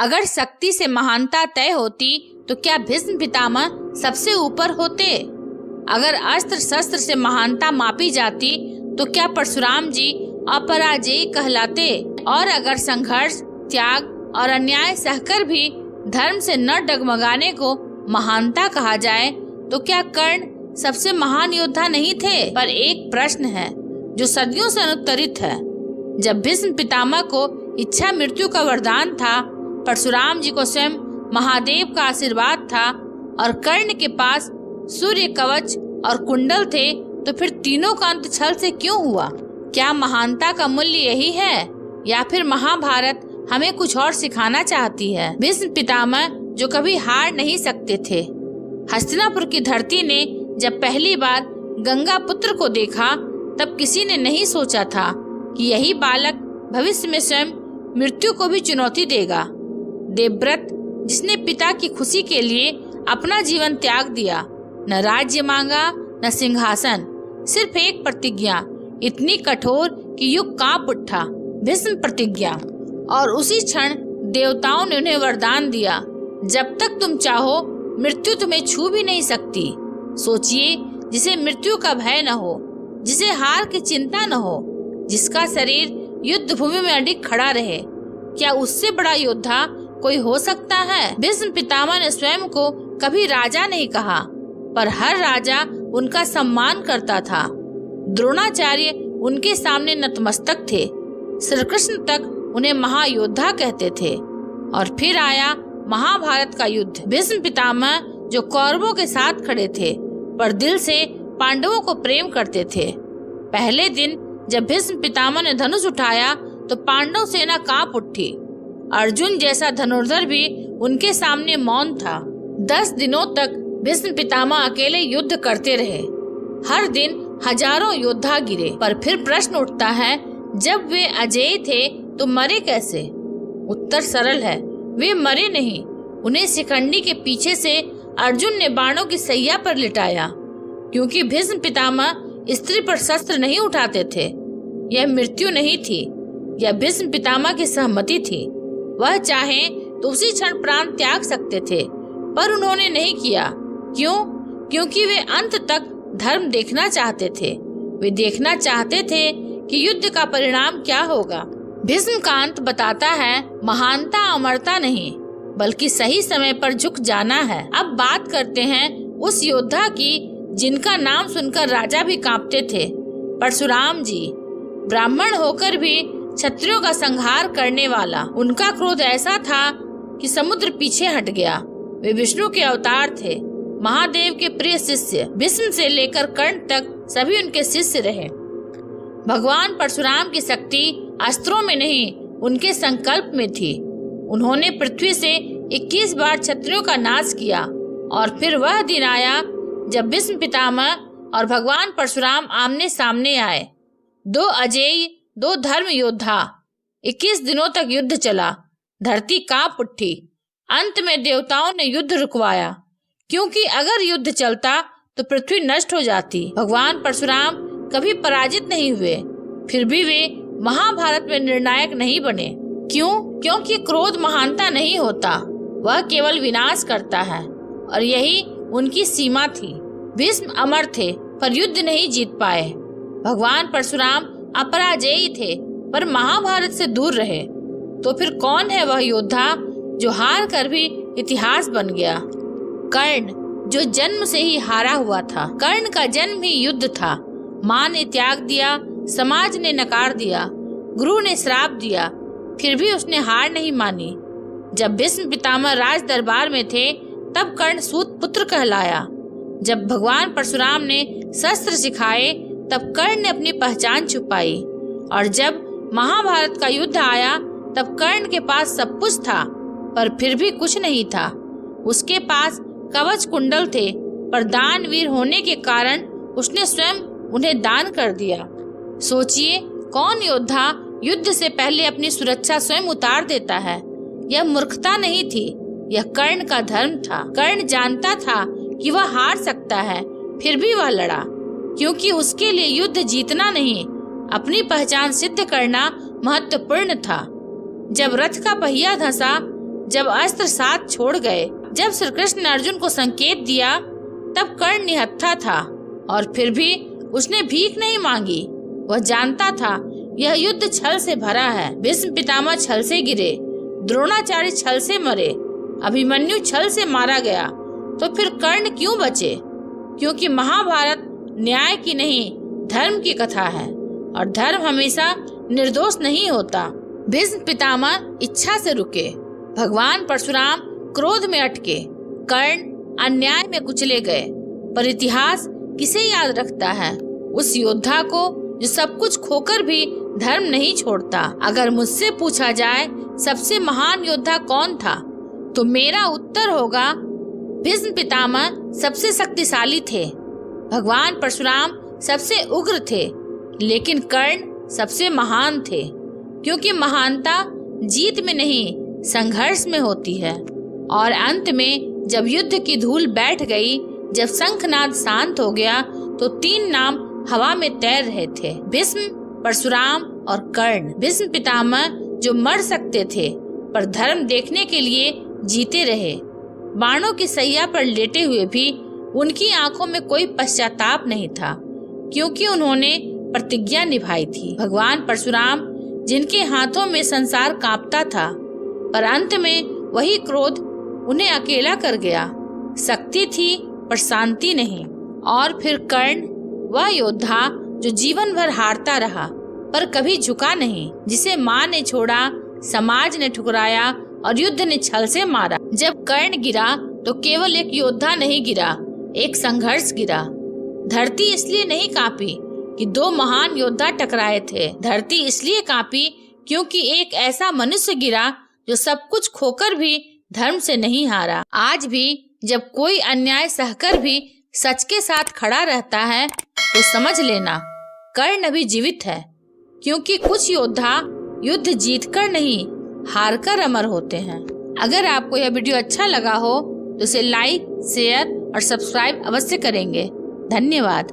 अगर शक्ति से महानता तय होती तो क्या भीष्म पितामह सबसे ऊपर होते? अगर अस्त्र शस्त्र से महानता मापी जाती तो क्या परशुराम जी अपराजेय कहलाते? और अगर संघर्ष, त्याग और अन्याय सहकर भी धर्म से न डगमगाने को महानता कहा जाए तो क्या कर्ण सबसे महान योद्धा नहीं थे? पर एक प्रश्न है जो सदियों से अनुत्तरित है। जब भीष्म पितामह को इच्छा मृत्यु का वरदान था, परशुराम जी को स्वयं महादेव का आशीर्वाद था और कर्ण के पास सूर्य कवच और कुंडल थे, तो फिर तीनों का अंत छल से क्यों हुआ? क्या महानता का मूल्य यही है या फिर महाभारत हमें कुछ और सिखाना चाहती है? भीष्म पितामह जो कभी हार नहीं सकते थे। हस्तिनापुर की धरती ने जब पहली बार गंगा पुत्र को देखा तब किसी ने नहीं सोचा था कि यही बालक भविष्य में स्वयं मृत्यु को भी चुनौती देगा। देवव्रत जिसने पिता की खुशी के लिए अपना जीवन त्याग दिया, न राज्य मांगा न सिंहासन, सिर्फ एक प्रतिज्ञा इतनी कठोर कि युग कांप उठा, भीष्म प्रतिज्ञा। और उसी क्षण देवताओं ने उन्हें वरदान दिया, जब तक तुम चाहो मृत्यु तुम्हें छू भी नहीं सकती। सोचिए, जिसे मृत्यु का भय न हो, जिसे हार की चिंता न हो, जिसका शरीर युद्ध भूमि में अडिग खड़ा रहे, क्या उससे बड़ा योद्धा कोई हो सकता है? भीष्म पितामह ने स्वयं को कभी राजा नहीं कहा, पर हर राजा उनका सम्मान करता था। द्रोणाचार्य उनके सामने नतमस्तक थे, श्री कृष्ण तक उन्हें महायोद्धा कहते थे। और फिर आया महाभारत का युद्ध। भीष्म पितामह जो कौरवों के साथ खड़े थे, पर दिल से पांडवों को प्रेम करते थे। पहले दिन जब भीष्म पितामह ने धनुष उठाया तो पांडव सेना कांप उठी। अर्जुन जैसा धनुर्धर भी उनके सामने मौन था। 10 दिनों तक भीष्म पितामह अकेले युद्ध करते रहे। हर दिन हजारों योद्धा गिरे, पर फिर प्रश्न उठता है, जब वे अजेय थे तो मरे कैसे? उत्तर सरल है, वे मरे नहीं। उन्हें शिखंडी के पीछे से अर्जुन ने बाणों की सैया पर लिटाया, क्योंकि भीष्म पितामह स्त्री पर शस्त्र नहीं उठाते थे। यह मृत्यु नहीं थी, यह भीष्म पितामह की सहमति थी। वह चाहे तो उसी क्षण प्राण त्याग सकते थे, पर उन्होंने नहीं किया। क्यों? क्योंकि वे अंत तक धर्म देखना चाहते थे। वे देखना चाहते थे कि युद्ध का परिणाम क्या होगा। भीष्म का अंत बताता है, महानता अमरता नहीं, बल्कि सही समय पर झुक जाना है। अब बात करते हैं उस योद्धा की जिनका नाम सुनकर राजा भी कांपते थे, परशुराम जी। ब्राह्मण होकर भी क्षत्रियों का संहार करने वाला। उनका क्रोध ऐसा था कि समुद्र पीछे हट गया। वे विष्णु के अवतार थे, महादेव के प्रिय शिष्य। भीष्म से लेकर कर्ण तक सभी उनके शिष्य रहे। भगवान परशुराम की शक्ति अस्त्रों में नहीं, उनके संकल्प में थी। उन्होंने पृथ्वी से 21 बार क्षत्रियों का नाश किया। और फिर वह दिन आया जब भीष्म पितामह और भगवान परशुराम आमने सामने आए। 2 अजेय, 2 धर्म योद्धा। 21 दिनों तक युद्ध चला। धरती कांप उठी। अंत में देवताओं ने युद्ध रुकवाया, क्योंकि अगर युद्ध चलता तो पृथ्वी नष्ट हो जाती। भगवान परशुराम कभी पराजित नहीं हुए, फिर भी वे महाभारत में निर्णायक नहीं बने। क्यों? क्योंकि क्रोध महानता नहीं होता, वह केवल विनाश करता है, और यही उनकी सीमा थी। भीष्म अमर थे, पर युद्ध नहीं जीत पाए। भगवान परशुराम अपराजेय थे, पर महाभारत से दूर रहे। तो फिर कौन है वह योद्धा जो हार कर भी इतिहास बन गया? कर्ण, जो जन्म से ही हारा हुआ था। कर्ण का जन्म ही युद्ध था। माँ ने त्याग दिया, समाज ने नकार दिया, गुरु ने श्राप दिया, फिर भी उसने हार नहीं मानी। जब भीष्म पितामह राज दरबार में थे तब कर्ण सूत पुत्र कहलाया। जब भगवान परशुराम ने शस्त्र सिखाए तब कर्ण ने अपनी पहचान छुपाई। और जब महाभारत का युद्ध आया तब कर्ण के पास सब कुछ था, पर फिर भी कुछ नहीं था। उसके पास कवच कुंडल थे, पर दानवीर होने के कारण उसने स्वयं उन्हें दान कर दिया। सोचिए, कौन योद्धा युद्ध से पहले अपनी सुरक्षा स्वयं उतार देता है? यह मूर्खता नहीं थी, यह कर्ण का धर्म था। कर्ण जानता था कि वह हार सकता है, फिर भी वह लड़ा, क्योंकि उसके लिए युद्ध जीतना नहीं, अपनी पहचान सिद्ध करना महत्वपूर्ण था। जब रथ का पहिया धंसा, जब अस्त्र साथ छोड़ गए। जब श्री कृष्ण ने अर्जुन को संकेत दिया तब कर्ण निहत्था था और फिर भी उसने भीख नहीं मांगी। वह जानता था यह युद्ध छल से भरा है। भीष्म पितामह छल से गिरे, द्रोणाचार्य छल से मरे, अभिमन्यु छल से मारा गया, तो फिर कर्ण क्यों बचे? क्योंकि महाभारत न्याय की नहीं धर्म की कथा है और धर्म हमेशा निर्दोष नहीं होता। भीष्म पितामह इच्छा से रुके, भगवान परशुराम क्रोध में अटके, कर्ण अन्याय में कुचले गए। पर इतिहास किसे याद रखता है? उस योद्धा को जो सब कुछ खोकर भी धर्म नहीं छोड़ता। अगर मुझसे पूछा जाए सबसे महान योद्धा कौन था, तो मेरा उत्तर होगा भीष्म पितामह सबसे शक्तिशाली थे, भगवान परशुराम सबसे उग्र थे, लेकिन कर्ण सबसे महान थे। क्योंकि महानता जीत में नहीं संघर्ष में होती है। और अंत में जब युद्ध की धूल बैठ गई, जब शंखनाद शांत हो गया, तो 3 नाम हवा में तैर रहे थे, भीष्म, परशुराम और कर्ण। भीष्म पितामह जो मर सकते थे पर धर्म देखने के लिए जीते रहे। बाणों की सैया पर लेटे हुए भी उनकी आंखों में कोई पश्चाताप नहीं था, क्योंकि उन्होंने प्रतिज्ञा निभाई थी। भगवान परशुराम जिनके हाथों में संसार कांपता था, पर अंत में वही क्रोध उन्हें अकेला कर गया। शक्ति थी पर शांति नहीं। और फिर कर्ण, वह योद्धा जो जीवन भर हारता रहा पर कभी झुका नहीं, जिसे माँ ने छोड़ा, समाज ने ठुकराया और युद्ध ने छल से मारा। जब कर्ण गिरा तो केवल एक योद्धा नहीं गिरा, एक संघर्ष गिरा। धरती इसलिए नहीं कांपी कि 2 महान योद्धा टकराए थे। धरती इसलिए कांपी क्योंकि एक ऐसा मनुष्य गिरा जो सब कुछ खोकर भी धर्म से नहीं हारा। आज भी जब कोई अन्याय सहकर भी सच के साथ खड़ा रहता है, तो समझ लेना कर्ण अभी जीवित है। क्योंकि कुछ योद्धा युद्ध जीतकर नहीं, हारकर अमर होते हैं। अगर आपको यह वीडियो अच्छा लगा हो तो इसे लाइक, शेयर और सब्सक्राइब अवश्य करेंगे। धन्यवाद।